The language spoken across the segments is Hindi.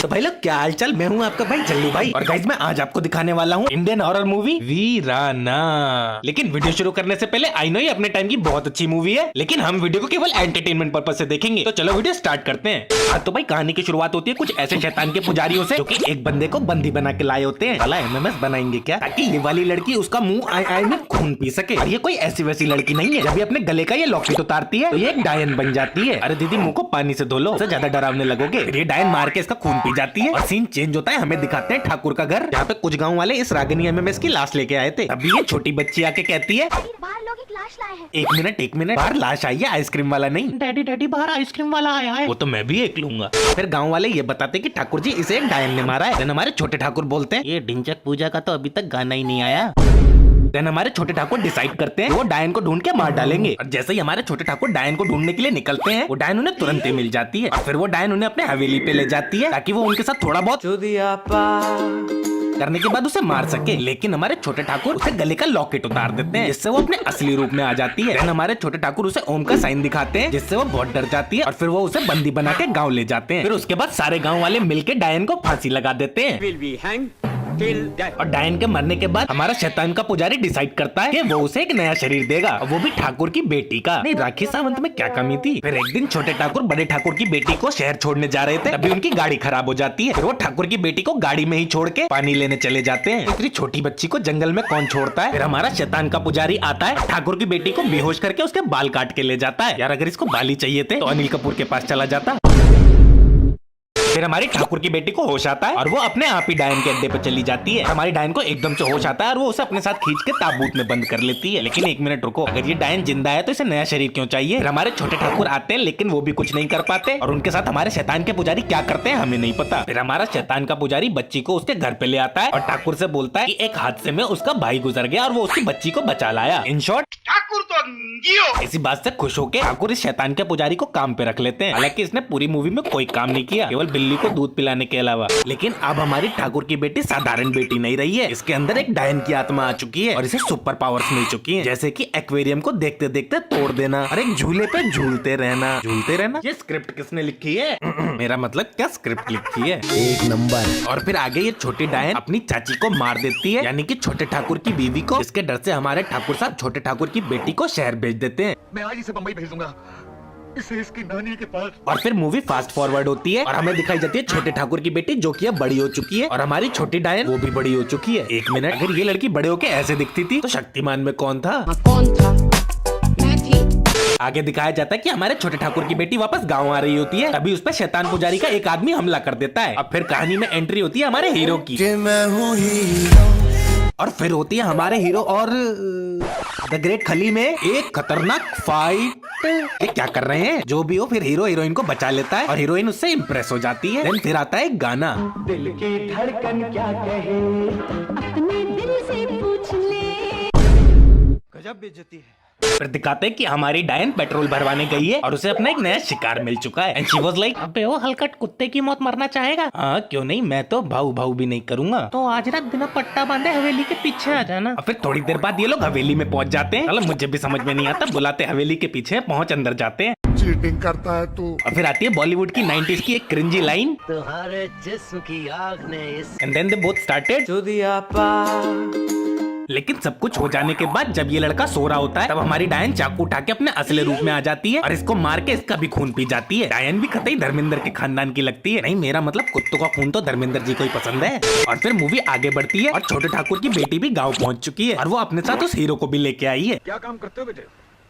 तो भाई लोग क्या हालचाल, मैं हूँ आपका भाई जल्लू भाई। और गाइस मैं आज आपको दिखाने वाला हूँ इंडियन हॉरर मूवी वीराना। लेकिन वीडियो शुरू करने से पहले आई नो ये अपने टाइम की बहुत अच्छी मूवी है, लेकिन हम वीडियो को केवल एंटरटेनमेंट पर्पज से देखेंगे। तो चलो वीडियो स्टार्ट करते हैं। आज तो भाई कहानी की शुरुआत होती है कुछ ऐसे शैतान के पुजारियों से जो कि एक बंदे को बंदी बना के लाए होते हैं। साला एमएमएस बनाएंगे क्या, ताकि ये वाली लड़की उसका मुंह आय आय में खून पी सके। और ये कोई ऐसी वैसी लड़की नहीं है। जब ये अपने गले का ये लॉकेट उतारती है तो ये एक डायन बन जाती है। अरे दीदी मुंह को पानी से धो लो, उससे ज्यादा डरावने लगोगे। फिर ये डायन मार के इसका खून पी जाती है और सीन चेंज होता है। हमें दिखाते हैं ठाकुर का घर, जहाँ पे कुछ गाँव वाले इस रागिनी एमएमएस की लाश लेके आए थे। अभी ये छोटी बच्ची आके कहती है बाहर लोग एक लाश लाए हैं। एक मिनट बाहर लाश आई है, आइसक्रीम वाला नहीं। डैडी डैडी बाहर आइसक्रीम वाला आया है। वो तो मैं भी एक लूंगा। फिर गांव वाले ये बताते कि ठाकुर जी इसे एक डायन ने मारा है। देन हमारे छोटे ठाकुर बोलते हैं ये ढिंचक पूजा का तो अभी तक गाना ही नहीं आया। देन हमारे छोटे ठाकुर डिसाइड करते हैं वो डायन को ढूंढ के मार डालेंगे। और जैसे ही हमारे छोटे ठाकुर डायन को ढूंढने के लिए निकलते हैं, वो डायन उन्हें तुरंत ही मिल जाती है। और फिर वो डायन उन्हें अपने हवेली पे ले जाती है ताकि वो उनके साथ थोड़ा बहुत करने के बाद उसे मार सके। लेकिन हमारे छोटे ठाकुर उसे गले का लॉकेट उतार देते हैं, जिससे वो अपने असली रूप में आ जाती है। देन हमारे छोटे ठाकुर उसे ओम का साइन दिखाते हैं, जिससे वो बहुत डर जाती है। और फिर वो उसे बंदी बना के गाँव ले जाते हैं। फिर उसके बाद सारे गाँव वाले मिलके डायन को फांसी लगा देते हैं। और डायन के मरने के बाद हमारा शैतान का पुजारी डिसाइड करता है कि वो उसे एक नया शरीर देगा, और वो भी ठाकुर की बेटी का। नहीं, राखी सावंत में क्या कमी थी। फिर एक दिन छोटे ठाकुर बड़े ठाकुर की बेटी को शहर छोड़ने जा रहे थे, तभी उनकी गाड़ी खराब हो जाती है। फिर वो ठाकुर की बेटी को गाड़ी में ही छोड़ के पानी लेने चले जाते हैं। इतनी छोटी बच्ची को जंगल में कौन छोड़ता है। फिर हमारा शैतान का पुजारी आता है, ठाकुर की बेटी को बेहोश करके उसके बाल काट के ले जाता है। यार अगर इसको बाल ही चाहिए थे तो अनिल कपूर के पास चला जाता। फिर हमारी ठाकुर की बेटी को होश आता है और वो अपने आप ही डायन के अड्डे पे चली जाती है। हमारी डायन को एकदम से होश आता है और वो उसे अपने साथ खींच के ताबूत में बंद कर लेती है। लेकिन एक मिनट रुको, अगर ये डायन जिंदा है तो इसे नया शरीर क्यों चाहिए। फिर हमारे छोटे ठाकुर आते हैं, लेकिन वो भी कुछ नहीं कर पाते। और उनके साथ हमारे शैतान के पुजारी क्या करते हैं हमें नहीं पता। फिर हमारा शैतान का पुजारी बच्ची को उसके घर पे ले आता है और ठाकुर से बोलता है कि एक हादसे में उसका भाई गुजर गया और वो उसकी बच्ची को बचा लाया। इन शॉर्ट ठाकुर तो इसी बात से खुश होकर ठाकुर इस शैतान के पुजारी को काम पे रख लेते हैं। हालांकि इसने पूरी मूवी में कोई काम नहीं किया, केवल बिल्ली को दूध पिलाने के अलावा। लेकिन अब हमारी ठाकुर की बेटी साधारण बेटी नहीं रही है, इसके अंदर एक डायन की आत्मा आ चुकी है और इसे सुपर पावर्स मिल चुकी हैं, जैसे कि एक्वेरियम को देखते देखते तोड़ देना और एक झूले पे झूलते रहना। ये स्क्रिप्ट किसने लिखी है? मेरा मतलब क्या स्क्रिप्ट लिखी है, एक नंबर। और फिर आगे ये छोटी डायन अपनी चाची को मार देती है, यानी कि छोटे ठाकुर की बीवी को। इसके डर से हमारे ठाकुर साहब छोटे ठाकुर की बेटी को शहर भेज देते हैं। मैं आज इसे बंबई भेज दूंगा, इसे इसकी नानी के पास। और फिर मूवी फास्ट फॉरवर्ड होती है और हमें दिखाई जाती है छोटे ठाकुर की बेटी जो कि अब बड़ी हो चुकी है, और हमारी छोटी डायन वो भी बड़ी हो चुकी है। एक मिनट, अगर ये लड़की बड़े होके ऐसे दिखती थी तो शक्तिमान में कौन था? मैं थी। आगे दिखाया जाता है कि हमारे छोटे ठाकुर की बेटी वापस गांव आ रही होती है, तभी उस पर शैतान पुजारी का एक आदमी हमला कर देता है। अब फिर कहानी में एंट्री होती है हमारे हीरो की, और फिर होती है हमारे हीरो और द ग्रेट खली में एक खतरनाक फाइट। ये क्या कर रहे हैं जो भी हो, फिर हीरो हीरोइन को बचा लेता है और हीरोइन उससे इम्प्रेस हो जाती है। फिर आता है एक गाना, दिल की धड़कन क्या कहे, अपने दिल से पूछ ले। गजब बेइज्जती है। फिर दिखाते हैं कि हमारी डायन पेट्रोल भरवाने गई है और उसे अपना एक नया शिकार मिल चुका है। एंड शी वाज लाइक, अबे वो हलकट कुत्ते की मौत मरना चाहेगा? हाँ क्यों नहीं, मैं तो भाऊ भी नहीं करूंगा। तो आज रात बिना पट्टा बांधे हवेली के पीछे आ जाना। और फिर थोड़ी देर बाद ये लोग हवेली में पहुंच जाते हैं। मतलब मुझे भी समझ में नहीं आता, बुलाते हवेली के पीछे, पहुंच अंदर जाते हैं। चीटिंग करता है तू। और फिर आती है बॉलीवुड की 90s की एक क्रिंजी लाइन, तुम्हारे जिस्म की आग ने इस and then they both started. दिया पा। लेकिन सब कुछ हो जाने के बाद जब ये लड़का सो रहा होता है, तब हमारी डायन चाकू उठा के अपने असली रूप में आ जाती है और इसको मार के इसका भी खून पी जाती है। डायन भी कतई धर्मेंद्र के खानदान की लगती है। नहीं, मेरा मतलब कुत्तों का खून तो धर्मेंद्र जी को ही पसंद है। और फिर मूवी आगे बढ़ती है और छोटे ठाकुर की बेटी भी गाँव पहुँच चुकी है और वो अपने साथ उस हीरो को भी लेके आई है। क्या काम करते हो बेटे?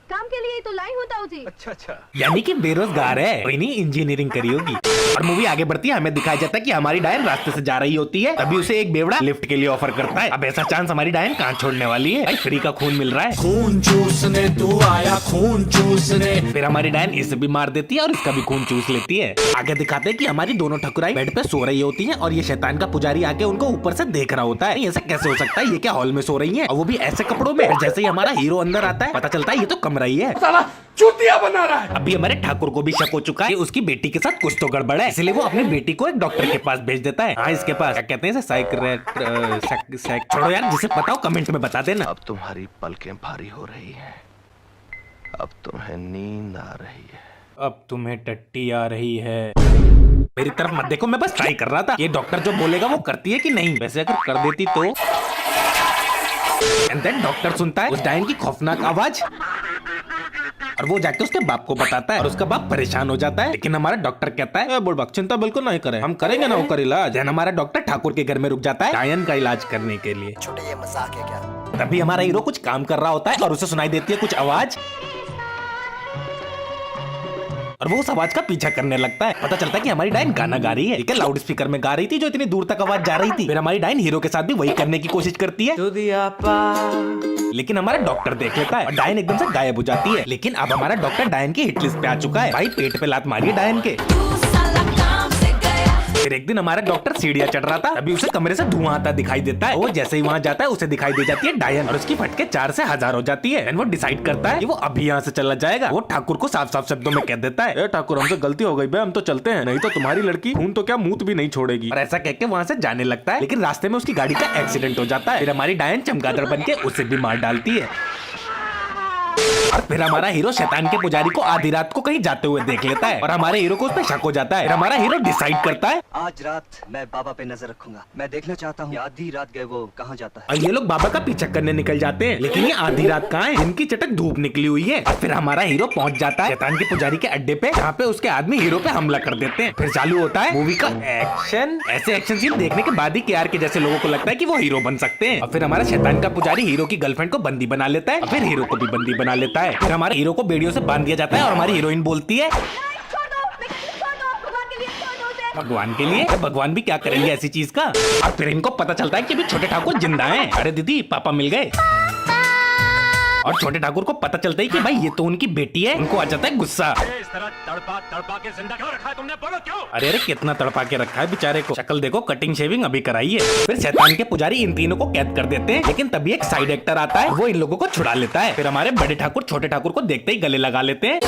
काम के लिए ही तो लाई हूँ ताऊ जी। अच्छा। यानी कि बेरोजगार है, कोई नहीं इंजीनियरिंग करी होगी। और मूवी आगे बढ़ती है, हमें दिखाया जाता है कि हमारी डायन रास्ते से जा रही होती है, तभी उसे एक बेवड़ा लिफ्ट के लिए ऑफर करता है। अब ऐसा चांस हमारी डायन कहाँ छोड़ने वाली है, भाई फ्री का खून मिल रहा है। खून चूसने तू आया, खून चूसने। फिर हमारी डायन इसे भी मार देती है और इसका भी खून चूस लेती है। आगे दिखाते हैं कि हमारी दोनों ठकुराई बेड पे सो रही होती हैं और ये शैतान का पुजारी आके उनको ऊपर से देख रहा होता है। नहीं, ऐसा कैसे हो सकता है, ये क्या हॉल में सो रही हैं, और वो भी ऐसे कपड़ों में। जैसे ही हमारा हीरो अंदर आता है, पता चलता है ये तो कमरा ही है। साला चूतिया बना रहा है। अभी हमारे ठाकुर को भी शक हो चुका है कि उसकी बेटी के साथ कुछ तो गड़बड़ है, इसलिए वो अपनी बेटी को एक डॉक्टर के पास भेज देता है। हाँ, इसके पास क्या कहते हैं, छोड़ो यार, जिसे पता हो कमेंट में बता देना। अब तुम्हारी पलकें भारी हो रही हैं, अब तुम्हें नींद आ रही है, अब तुम्हें टट्टी आ रही है। मेरी तरफ मत देखो, मैं बस ट्राई कर रहा था। ये डॉक्टर जो बोलेगा वो करती है कि नहीं। वैसे अगर कर देती तो। एंड देन डॉक्टर सुनता है उस डायन की खौफनाक आवाज और वो जाके उसके बाप को बताता है और उसका बाप परेशान हो जाता है। लेकिन हमारा डॉक्टर कहता है बुड़बक चिंता बिल्कुल नहीं करें, हम करेंगे ना ओकर इलाज। देन हमारा डॉक्टर ठाकुर के घर में रुक जाता है डायन का इलाज करने के लिए। छोटे ये मजाक है क्या? तभी हमारा हीरो कुछ काम कर रहा होता है और उसे सुनाई देती है कुछ आवाज और वो उस आवाज का पीछा करने लगता है। पता चलता है कि हमारी डायन गाना गा रही है, ठीक है, लाउड स्पीकर में गा रही थी जो इतनी दूर तक आवाज जा रही थी। फिर हमारी डायन हीरो के साथ भी वही करने की कोशिश करती है, लेकिन हमारा डॉक्टर देख लेता है और डायन एकदम से गायब हो जाती है। लेकिन अब हमारा डॉक्टर डायन की हिट लिस्ट पे आ चुका है। भाई पेट पे लात मारी है डायन के। फिर एक दिन हमारा डॉक्टर सीढ़ियां चढ़ रहा था, अभी उसे कमरे से धुआं आता दिखाई देता है। वो जैसे ही वहां जाता है उसे दिखाई दे जाती है डायन और उसकी फटके 4 से 1000 हो जाती है। एंड वो डिसाइड करता है कि वो अभी यहाँ से चला जाएगा। वो ठाकुर को साफ साफ शब्दों में कह देता है, ठाकुर हमसे गलती हो गई बे, हम तो चलते हैं, नहीं तो तुम्हारी लड़की खून तो क्या मूत भी नहीं छोड़ेगी। और ऐसा कह के वहाँ से जाने लगता है। लेकिन रास्ते में उसकी गाड़ी का एक्सीडेंट हो जाता है। फिर हमारी डायन चमगादड़ बन के उसे भी मार डालती है। और फिर हमारा हीरो शैतान के पुजारी को आधी रात को कहीं जाते हुए देख लेता है और हमारे हीरो को उस पर शक हो जाता है। फिर हमारा हीरो डिसाइड करता है आज रात मैं बाबा पे नजर रखूंगा। मैं देखना चाहता हूँ आधी रात गए वो कहाँ जाता है। और ये लोग बाबा का पीछा करने निकल जाते हैं। लेकिन ये आधी रात कहाँ है, इनकी चटक धूप निकली हुई है। और फिर हमारा हीरो पहुंच जाता है शैतान के पुजारी के अड्डे पे, जहाँ पे उसके आदमी हीरो पे हमला कर देते हैं। फिर चालू होता है मूवी का एक्शन। ऐसे एक्शन सीन देखने के बाद ही केआर के जैसे लोगों को लगता है कि वो हीरो बन सकते हैं। और फिर हमारा शैतान का पुजारी हीरो की गर्लफ्रेंड को बंदी बना लेता है और फिर हीरो को भी बंदी बना लेता है। फिर हमारे हीरो को बेड़ियों से बांध दिया जाता है और हमारी हीरोइन बोलती है भगवान के लिए। भगवान भी क्या करेंगे ऐसी चीज का। और फिर इनको पता चलता है कि अभी छोटे ठाकुर जिंदा हैं। अरे दीदी पापा मिल गए। और छोटे ठाकुर को पता चलता है कि भाई ये तो उनकी बेटी है। उनको आ जाता है गुस्सा। इस तरह तड़पा के जिंदा क्यों रखा है तुमने, बोलो क्यों? अरे कितना तड़पा के रखा है बेचारे को, शक्ल देखो, कटिंग शेविंग अभी कराई है। फिर शैतान के पुजारी इन तीनों को कैद कर देते हैं। लेकिन तभी एक साइड एक्टर आता है, वो इन लोगों को छुड़ा लेता है। फिर हमारे बड़े ठाकुर छोटे ठाकुर को देखते ही गले लगा लेते हैं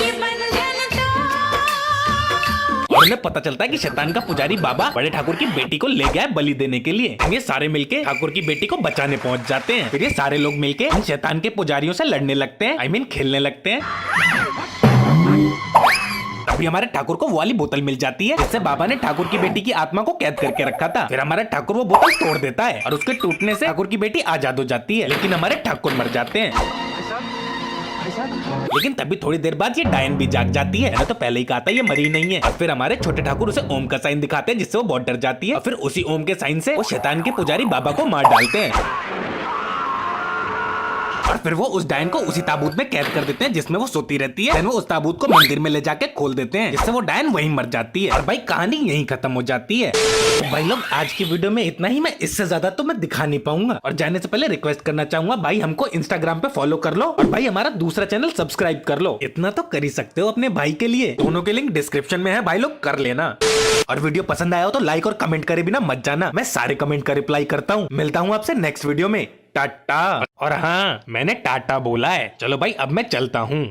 और उन्हें पता चलता है कि शैतान का पुजारी बाबा बड़े ठाकुर की बेटी को ले गया है बलि देने के लिए। ये सारे मिलके ठाकुर की बेटी को बचाने पहुंच जाते हैं। फिर ये सारे लोग मिलके इन शैतान के पुजारियों से लड़ने लगते हैं, I mean खेलने लगते हैं। तभी हमारे ठाकुर को वो वाली बोतल मिल जाती है जिससे बाबा ने ठाकुर की बेटी की आत्मा को कैद करके रखा था। फिर हमारा ठाकुर वो बोतल तोड़ देता है और उसके टूटने से ठाकुर की बेटी आजाद हो जाती है। लेकिन हमारे ठाकुर मर जाते हैं। लेकिन तभी थोड़ी देर बाद ये डायन भी जाग जाती है। मैंने तो पहले ही कहा था ये मरी नहीं है। और फिर हमारे छोटे ठाकुर उसे ओम का साइन दिखाते हैं जिससे वो बहुत डर जाती है। और फिर उसी ओम के साइन से वो शैतान के पुजारी बाबा को मार डालते हैं और फिर वो उस डायन को उसी ताबूत में कैद कर देते हैं जिसमें वो सोती रहती है। फिर वो उस ताबूत को मंदिर में ले जाके खोल देते हैं जिससे वो डायन वहीं मर जाती है। और भाई कहानी यहीं खत्म हो जाती है। तो भाई लोग आज की वीडियो में इतना ही, मैं इससे ज्यादा तो मैं दिखा नहीं पाऊंगा। और जाने से पहले रिक्वेस्ट करना चाहूंगा भाई हमको इंस्टाग्राम पे फॉलो कर लो और भाई हमारा दूसरा चैनल सब्सक्राइब कर लो। इतना तो कर ही सकते हो अपने भाई के लिए। दोनों के लिंक डिस्क्रिप्शन में है, भाई लोग कर लेना। और वीडियो पसंद आया हो तो लाइक और कमेंट करे बिना मत जाना, मैं सारे कमेंट का रिप्लाई करता हूँ। मिलता हूँ आपसे नेक्स्ट वीडियो में। टाटा। और हाँ मैंने टाटा बोला है। चलो भाई अब मैं चलता हूँ।